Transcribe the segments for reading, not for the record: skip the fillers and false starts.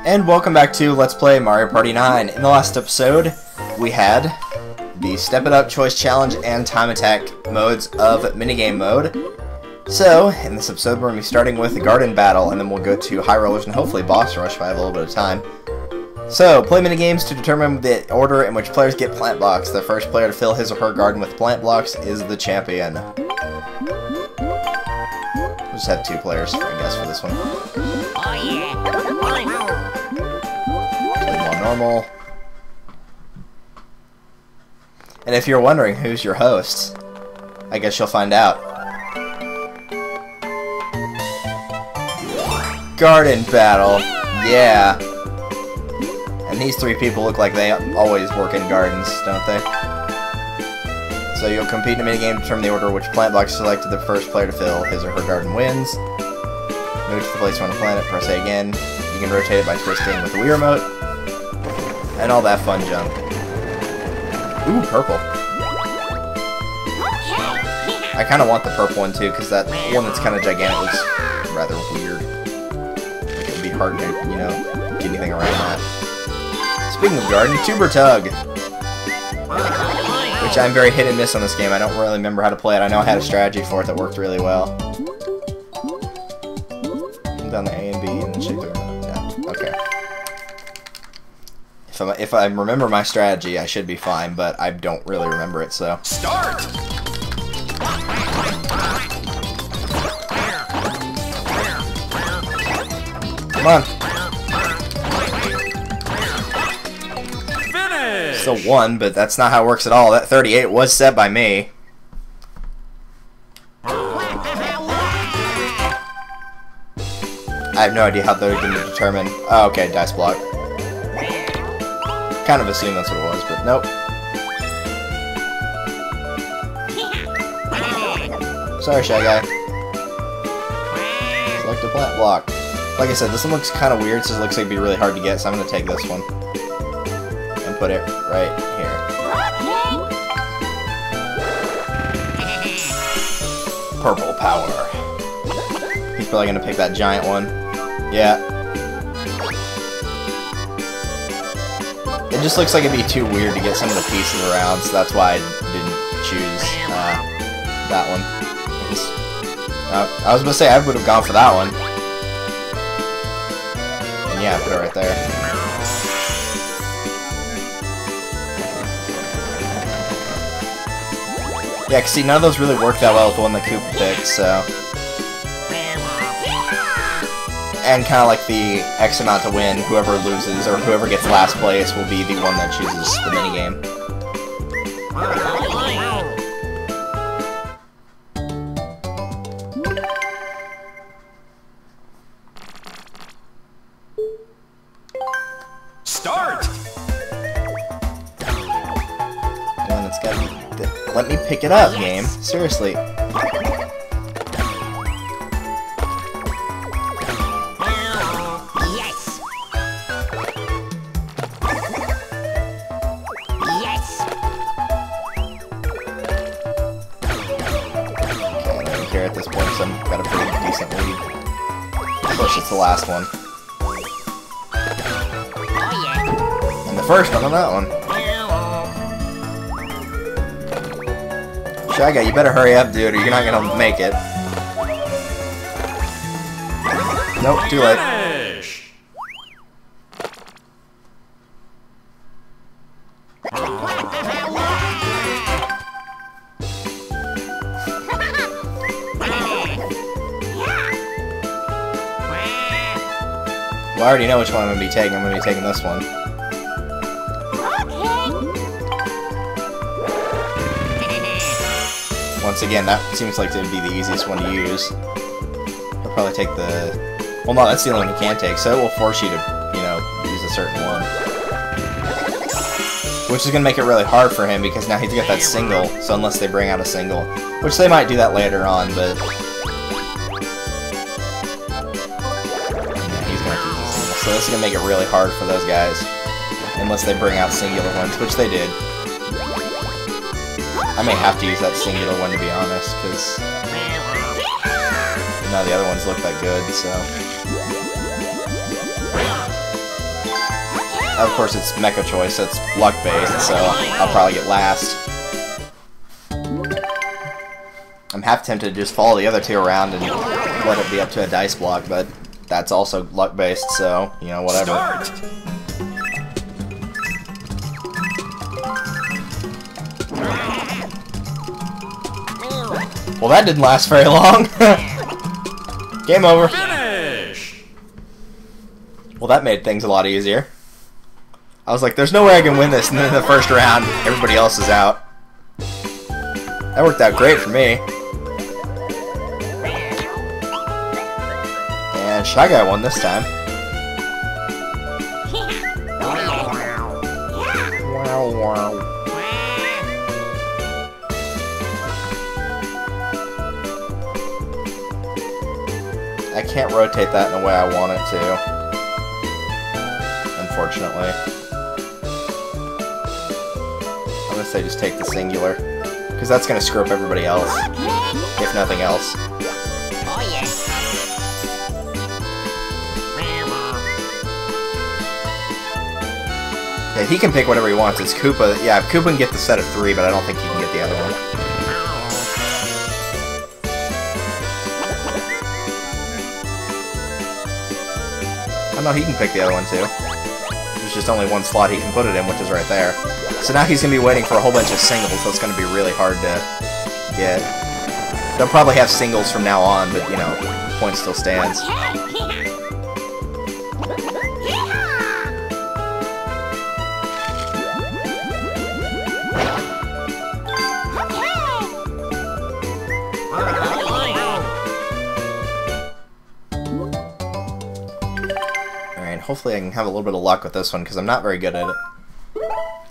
And welcome back to Let's Play Mario Party 9. In the last episode, we had the Step It Up Choice Challenge and Time Attack modes of Minigame mode. So, in this episode, we're going to be starting with the Garden Battle, and then we'll go to High Rollers and hopefully Boss Rush if I have a little bit of time. So, play minigames to determine the order in which players get plant blocks. The first player to fill his or her garden with plant blocks is the champion. We'll just have two players, I guess, for this one. Oh yeah! Normal. And if you're wondering who's your host, I guess you'll find out. Garden Battle, yeah. And these three people look like they always work in gardens, don't they? So you'll compete in a minigame to determine the order which plant block is selected. The first player to fill his or her garden wins. Move to the place on the planet, press A again. You can rotate it by twisting with the Wii remote. And all that fun junk. Ooh, purple. I kind of want the purple one too, because that one that's kind of gigantic looks rather weird. Like it would be hard to, you know, get anything around that. Speaking of garden, Tuber Tug. Which I'm very hit and miss on this game. I don't really remember how to play it. I know I had a strategy for it that worked really well. Down the A and B and then shake the remote. Yeah, okay. If I remember my strategy, I should be fine, but I don't really remember it, so. Start! Come on. Finish! Still one, but that's not how it works at all. That 38 was set by me. I have no idea how they're going to determine. Oh, okay, dice block. Kind of assumed that's what it was, but nope. Sorry, Shy Guy. Select a plant block. Like I said, this one looks kind of weird, so it looks like it'd be really hard to get, so I'm going to take this one. And put it right here. Purple power. He's probably going to pick that giant one. Yeah. It just looks like it'd be too weird to get some of the pieces around, so that's why I didn't choose that one. I was going to say I would have gone for that one. And yeah, put it right there. Yeah, cause see, none of those really work that well with the one that Koopa picked, so. And kind of like the X amount to win, whoever loses or whoever gets last place will be the one that chooses the minigame. Start! And it's gotta be. Let me pick it up, game. Seriously. At this point, so I've got a pretty decent lead. Of course, it's the last one. And the first one on that one. Shy Guy, you better hurry up, dude, or you're not gonna make it. Nope, too late. Well, I already know which one I'm going to be taking. I'm going to be taking this one. Once again, that seems like it would be the easiest one to use. I'll probably take the... Well, no, that's the only one you can take, so it will force you to, you know, use a certain one. Which is going to make it really hard for him, because now he's got that single, so unless they bring out a single. Which they might do that later on, but... So this is going to make it really hard for those guys, unless they bring out singular ones, which they did. I may have to use that singular one to be honest, because none of the other ones look that good, so. Of course, it's Mecha Choice, so it's luck-based, so I'll probably get last. I'm half tempted to just follow the other two around and let it be up to a dice block, but that's also luck-based, so, you know, whatever. Start. Well, that didn't last very long. Game over. Finish. Well, that made things a lot easier. I was like, there's no way I can win this, and then in the first round, everybody else is out. That worked out great for me. And Shy Guy won this time. Wow, wow. I can't rotate that in the way I want it to. Unfortunately. I'm gonna say just take the singular. Because that's gonna screw up everybody else. If nothing else. Oh yeah. Yeah, he can pick whatever he wants. It's Koopa. Yeah, Koopa can get the set of 3, but I don't think he can get the other one. Oh no, he can pick the other one too. There's just only one slot he can put it in, which is right there. So now he's going to be waiting for a whole bunch of singles, so it's going to be really hard to get. They'll probably have singles from now on, but, you know, point still stands. Hopefully I can have a little bit of luck with this one, because I'm not very good at it.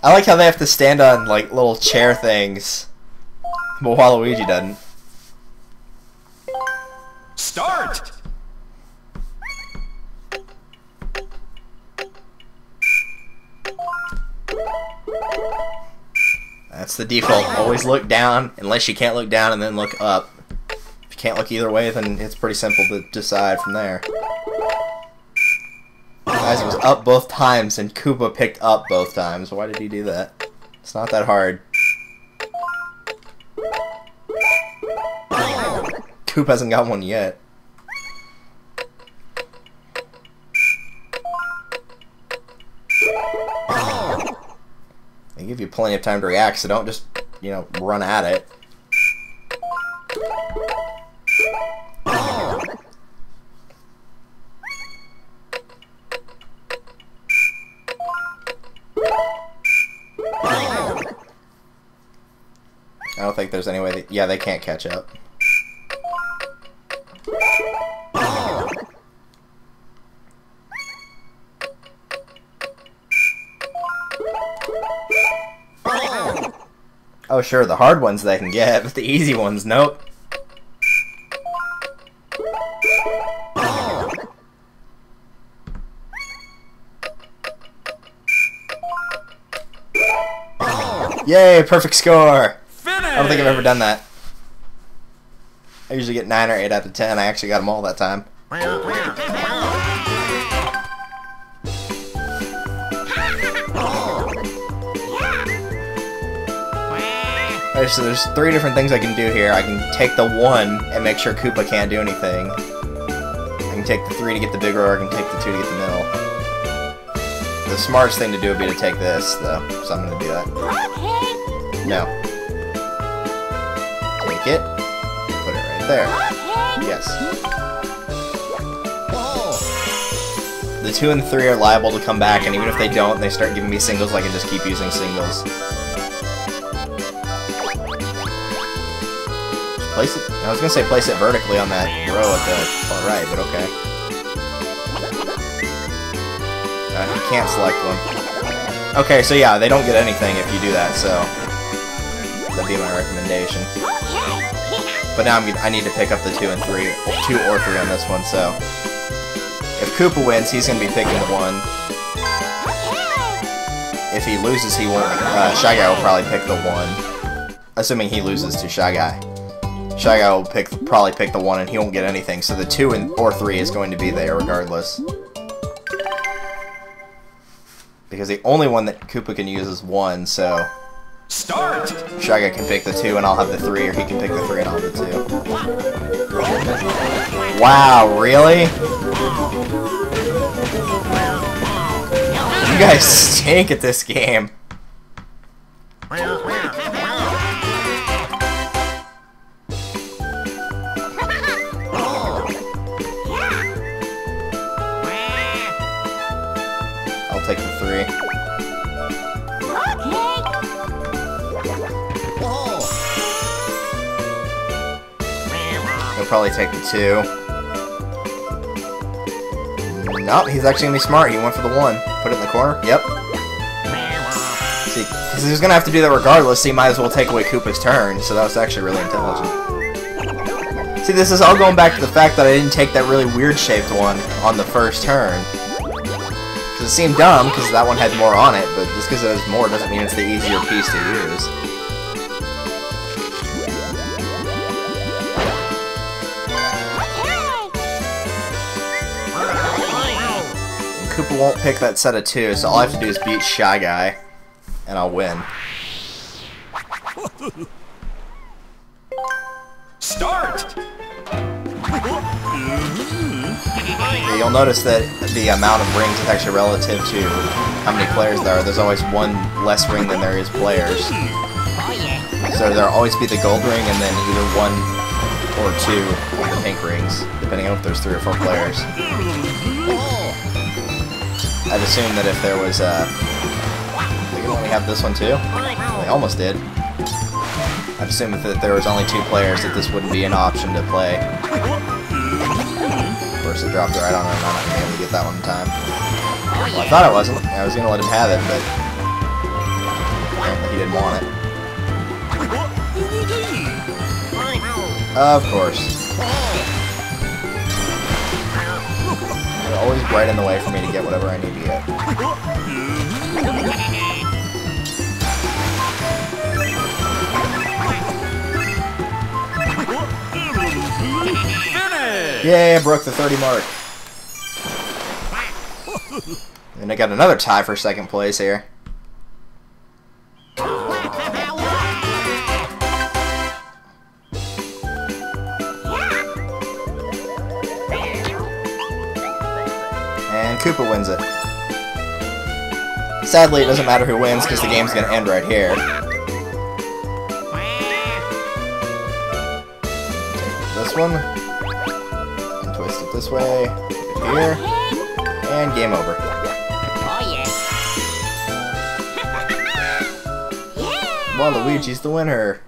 I like how they have to stand on, like, little chair things, but Waluigi doesn't. Start. That's the default. Always look down, unless you can't look down and then look up. If you can't look either way, then it's pretty simple to decide from there. Guys, it was up both times, and Koopa picked up both times. Why did he do that? It's not that hard. Koopa hasn't got one yet. They give you plenty of time to react, so don't just, you know, run at it. I don't think there's any way that... Yeah, they can't catch up. Oh, sure, the hard ones they can get, but the easy ones, nope. Yay, perfect score! I don't think I've ever done that. I usually get 9 or 8 out of 10. I actually got them all that time. Alright, so there's 3 different things I can do here. I can take the 1 and make sure Koopa can't do anything. I can take the 3 to get the bigger, or I can take the 2 to get the middle. The smartest thing to do would be to take this, though, so I'm going to do that. No. Take it. Put it right there. Yes. The 2 and 3 are liable to come back, and even if they don't, they start giving me singles, I can just keep using singles. Place it. I was gonna say place it vertically on that row at the far right, but okay. You can't select one. Okay, so yeah, they don't get anything if you do that, so that'd be my recommendation. But now I need to pick up the 2 and 3, 2 or 3 on this one, so if Koopa wins, he's gonna be picking the 1. If he loses, he won't. Shy Guy will probably pick the 1, assuming he loses to Shy Guy. Shy Guy will probably pick the 1, and he won't get anything, so the 2 or 3 is going to be there regardless. because the only one that Koopa can use is 1, so... Start! Shaga can pick the 2 and I'll have the 3, or he can pick the 3 and I'll have the 2. Wow, really? You guys stink at this game. I'll take the 3. He'll probably take the 2. Nope, he's actually gonna be smart. He went for the 1. Put it in the corner. Yep. See, because he was gonna have to do that regardless, so he might as well take away Koopa's turn. So that was actually really intelligent. See, this is all going back to the fact that I didn't take that really weird shaped one on the first turn. Because it seemed dumb, because that one had more on it, but just because it has more doesn't mean it's the easier piece to use. And Koopa won't pick that set of 2, so all I have to do is beat Shy Guy, and I'll win. Start! Yeah, you'll notice that the amount of rings is actually relative to how many players there are. There's always 1 less ring than there is players. So there'll always be the gold ring and then either 1 or 2 of the pink rings, depending on if there's 3 or 4 players. I'd assume that if there was they can only have this one too? They almost did. I'd assume that there was only 2 players that this wouldn't be an option to play. Of course, it dropped it right on him. I'm not going to be able to get that one in time. Well, I thought I wasn't. I was going to let him have it, but apparently he didn't want it. Of course. They're always right in the way for me to get whatever I need to get. Yay, I broke the 30 mark. And I got another tie for 2nd place here. And Koopa wins it. Sadly, it doesn't matter who wins because the game's going to end right here. Take this one. Twist it this way, here, and game over. Waluigi's the winner.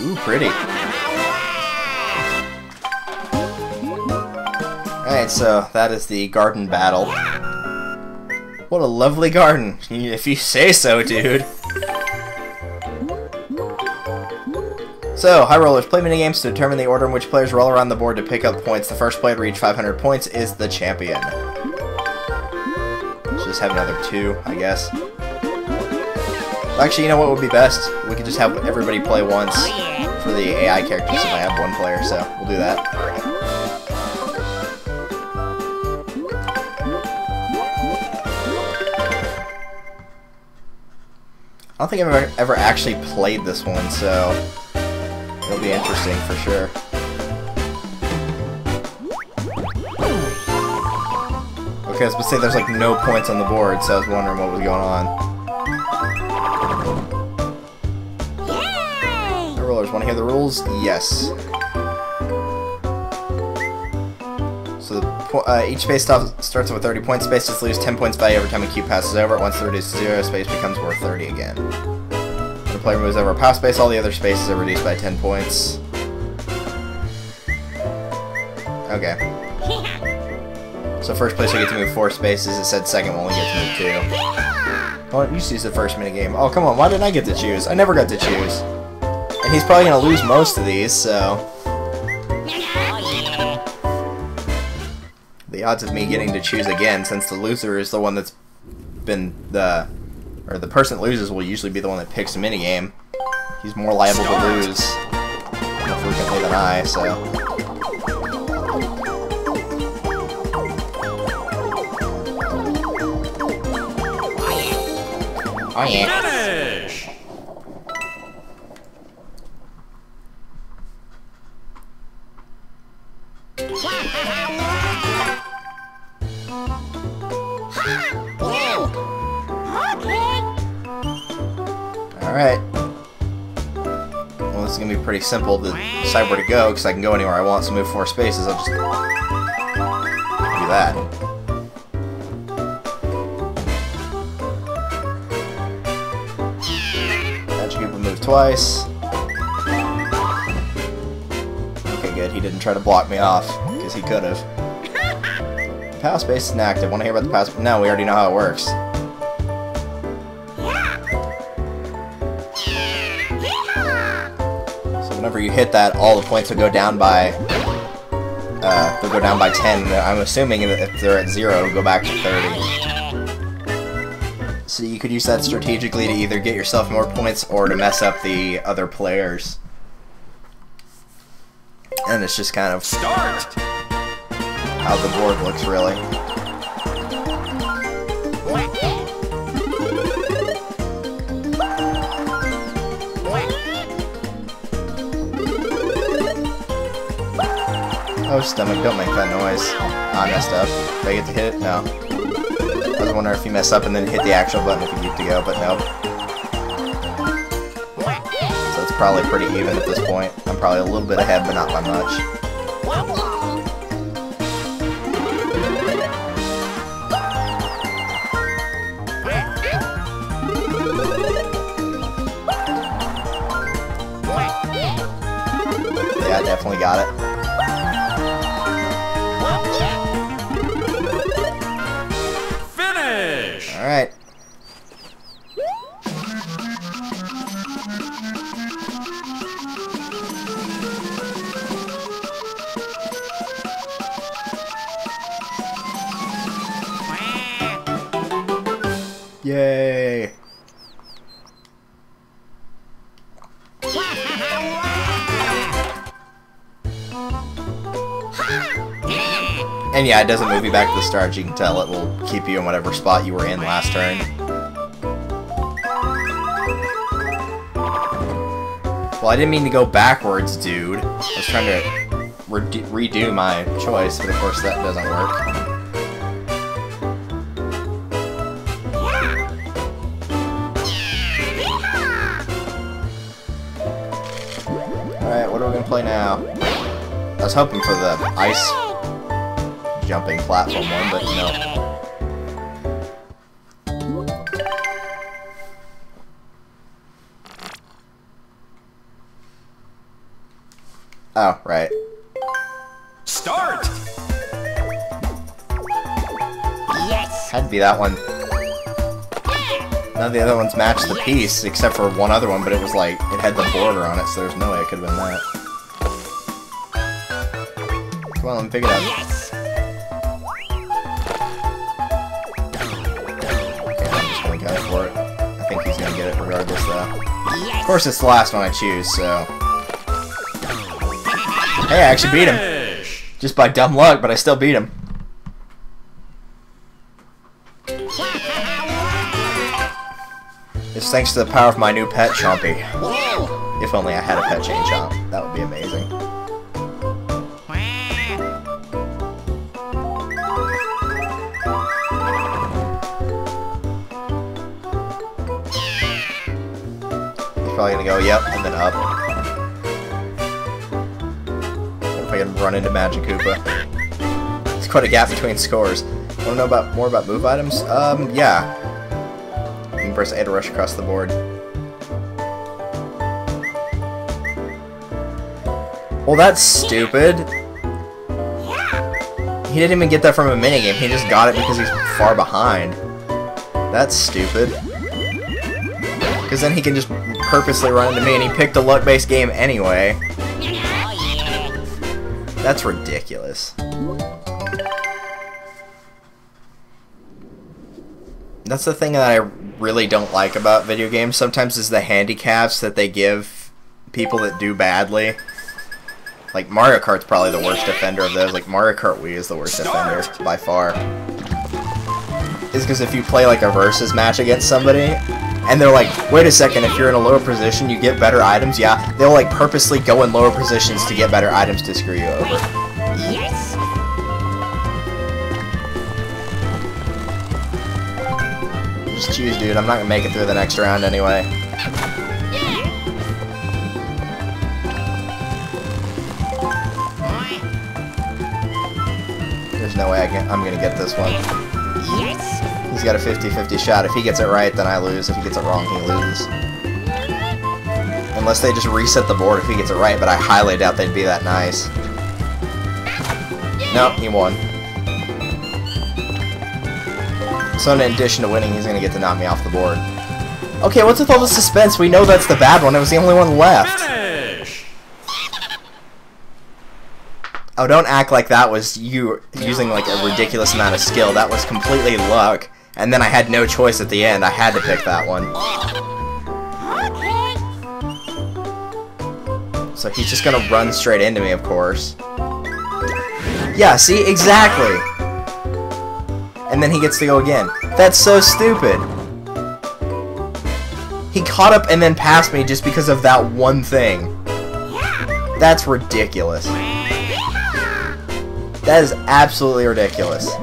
Ooh, pretty. Alright, so that is the garden battle. What a lovely garden, if you say so, dude. So, High Rollers play minigames to determine the order in which players roll around the board to pick up points. The first player to reach 500 points is the champion. Let's just have another 2, I guess. Actually, you know what would be best? We could just have everybody play once for the AI characters if I have 1 player, so we'll do that. I don't think I've ever actually played this one, so it'll be interesting for sure. Okay, I was supposed to say there's like no points on the board, so I was wondering what was going on. The rollers, want to hear the rules? Yes. So each space starts with 30 points. Spaces lose 10 points value every time a cube passes over it. Once it's reduced to 0, space becomes worth 30 again. When the player moves over a pass space, all the other spaces are reduced by 10 points. Okay. So first place we get to move 4 spaces. It said second we only get to move 2. Well, you choose the first minigame. Oh, come on, why didn't I get to choose? I never got to choose. And he's probably going to lose most of these, so... The odds of me getting to choose again, since the loser is the one that's been the... Or the person that loses will usually be the one that picks a minigame. He's more liable to lose more frequently than I, so... Oh yeah. Finish! Alright. Well, this is going to be pretty simple to decide where to go, because I can go anywhere I want, so move 4 spaces, I'll just do that. Magic Koopa move twice. Okay, good, he didn't try to block me off, because he could have. Power space is inactive. Want to hear about the power space? No, we already know how it works. Whenever you hit that, all the points will go down by 10. I'm assuming that if they're at 0, it'll go back to 30. So you could use that strategically to either get yourself more points or to mess up the other players. And it's just kind of Start! how the board looks, really. Oh, stomach, don't make that noise. I messed up. Did I get to hit it? No. I was wondering if you mess up and then hit the actual button if you get to go, but nope. So it's probably pretty even at this point. I'm probably a little bit ahead, but not by much. Yeah, I definitely got it. Alright. Yay! And yeah, it doesn't move you back to the start, as you can tell. It will keep you in whatever spot you were in last turn. Well, I didn't mean to go backwards, dude. I was trying to redo my choice, but of course that doesn't work. Alright, what are we going to play now? I was hoping for the ice jumping platform one, but no. Oh, right. Start! Yes! Had to be that one. None of the other ones matched the piece, except for one other one, but it was like, it had the border on it, so there's no way it could have been that. Come on, let me pick it up. Yes! For it. I think he's gonna get it regardless, though. Yes! Of course, it's the last one I choose, so. Hey, I actually beat him. Finish! Just by dumb luck, but I still beat him. It's thanks to the power of my new pet, Chompy. If only I had a pet chain chomp. That would be amazing. Probably gonna go, yep, and then up. What if I can run into Magic Koopa? There's quite a gap between scores. Want to know more about move items? Yeah. You can press A to rush across the board. Well, that's stupid. He didn't even get that from a minigame. He just got it because he's far behind. That's stupid. Because then he can just purposely run into me, and he picked a luck-based game anyway. That's ridiculous. That's the thing that I really don't like about video games sometimes is the handicaps that they give people that do badly. Like, Mario Kart's probably the worst offender of those. Like, Mario Kart Wii is the worst offender, by far. It's because if you play, like, a versus match against somebody, and they're like, wait a second, if you're in a lower position, you get better items. Yeah, they'll like purposely go in lower positions to get better items to screw you over. Yes. Just choose, dude. I'm not gonna make it through the next round anyway. There's no way I'm gonna get this one. Yes. He's got a 50-50 shot. If he gets it right, then I lose. If he gets it wrong, he loses. Unless they just reset the board if he gets it right, but I highly doubt they'd be that nice. Nope, he won. So in addition to winning, he's gonna get to knock me off the board. Okay, what's with all the suspense? We know that's the bad one. It was the only one left. Finish! Oh, don't act like that was you using like a ridiculous amount of skill. That was completely luck. And then I had no choice at the end. I had to pick that one. Okay. So he's just gonna run straight into me, of course. Yeah, see? Exactly! And then he gets to go again. That's so stupid. He caught up and then passed me just because of that one thing. That's ridiculous. That is absolutely ridiculous.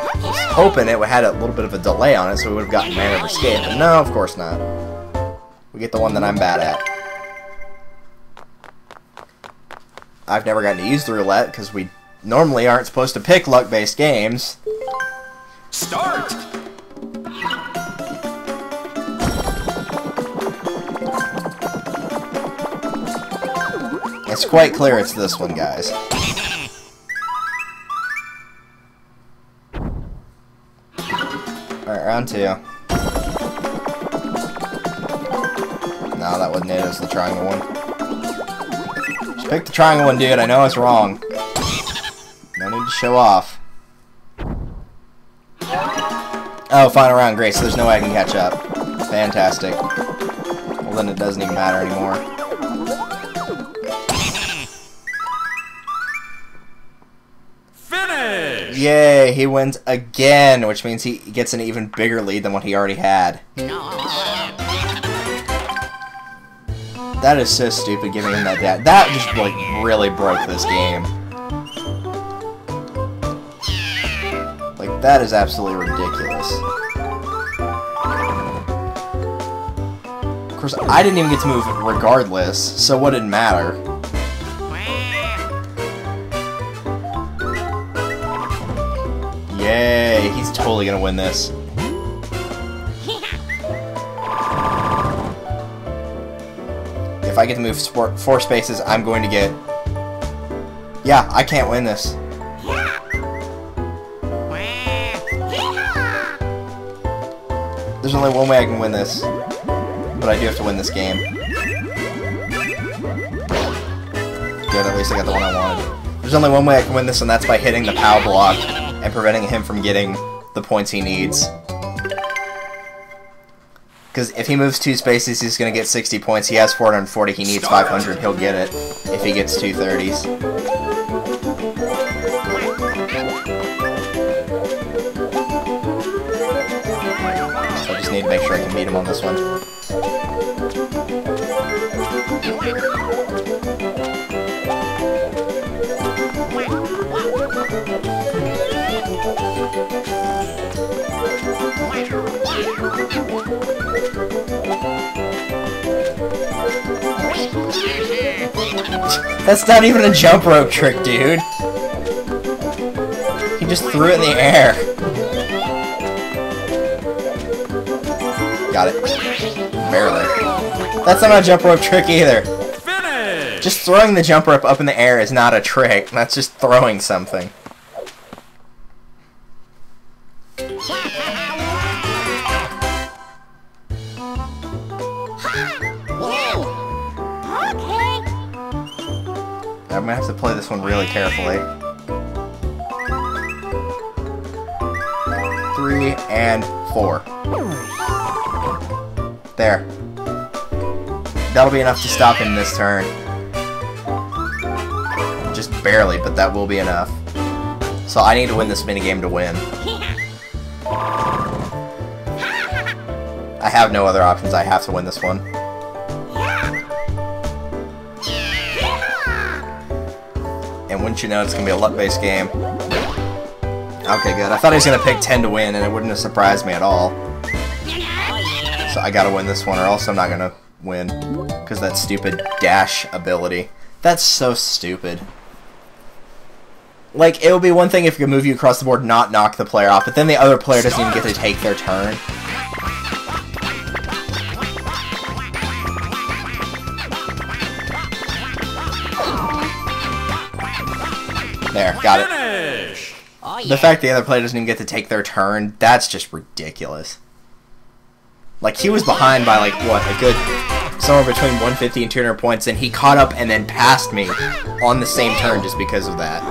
I was hoping it had a little bit of a delay on it so we would have gotten manner of escape, but no, of course not. We get the one that I'm bad at. I've never gotten to use the roulette because we normally aren't supposed to pick luck-based games. Start! It's quite clear it's this one, guys. Alright, round 2. No, that wasn't it. It was the triangle one. Just pick the triangle one, dude. I know it's wrong. No need to show off. Oh, final round. Great, so there's no way I can catch up. Fantastic. Well, then it doesn't even matter anymore. Finish! Yay, he wins again, which means he gets an even bigger lead than what he already had. That is so stupid, giving him that dad. That just, like, really broke this game. Like, that is absolutely ridiculous. Of course, I didn't even get to move regardless, so what did it matter? Yay, he's totally gonna win this. If I get to move 4 spaces, I'm going to get... Yeah, I can't win this. There's only one way I can win this. But I do have to win this game. Good, at least I got the one I wanted. There's only one way I can win this, and that's by hitting the POW block and preventing him from getting the points he needs. Because if he moves 2 spaces, he's going to get 60 points. He has 440. He needs 500. He'll get it if he gets 2 30s. So I just need to make sure I can beat him on this one. That's not even a jump rope trick, dude. He just threw it in the air. Got it. Barely. That's not a jump rope trick either. Finish! Just throwing the jump rope up in the air is not a trick. That's just throwing something. I'm gonna have to play this one really carefully. 3 and 4. There. That'll be enough to stop him this turn. Just barely, but that will be enough. So I need to win this minigame to win. I have no other options. I have to win this one. And wouldn't you know, it's going to be a luck-based game. Okay, good. I thought he was going to pick 10 to win, and it wouldn't have surprised me at all. So I got to win this one, or else I'm not going to win. Because that stupid dash ability. That's so stupid. Like, it would be one thing if it could move you across the board, not knock the player off, but then the other player doesn't even get to take their turn. There, got it. Finish. Oh, yeah. The fact the other player doesn't even get to take their turn, that's just ridiculous. Like, he was behind by, like, what, a good, somewhere between 150 and 200 points, and he caught up and then passed me on the same turn just because of that.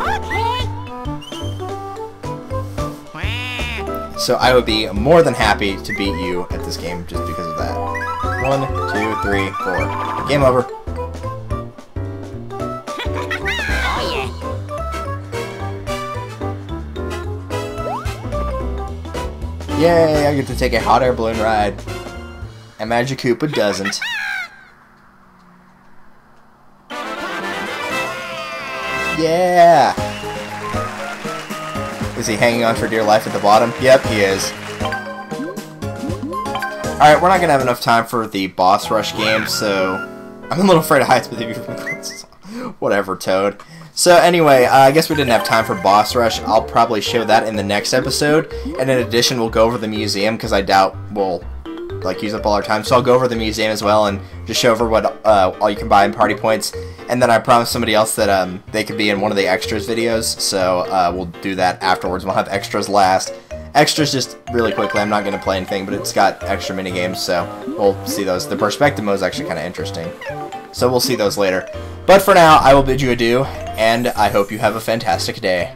So I would be more than happy to beat you at this game just because of that. 1, 2, 3, 4. Game over. Yay, I get to take a hot air balloon ride. And Magic Koopa doesn't. Yeah! Is he hanging on for dear life at the bottom? Yep, he is. Alright, we're not gonna have enough time for the boss rush game, so I'm a little afraid of heights, but whatever, Toad. So anyway, I guess we didn't have time for boss rush. I'll probably show that in the next episode, and in addition, we'll go over the museum because I doubt we'll like use up all our time. So I'll go over the museum as well and just show over what all you can buy in party points. And then I promised somebody else that they could be in one of the extras videos, so we'll do that afterwards. We'll have extras last. Extras just really quickly. I'm not going to play anything, but it's got extra mini games, so we'll see those. The perspective mode is actually kind of interesting, so we'll see those later. But for now, I will bid you adieu, and I hope you have a fantastic day.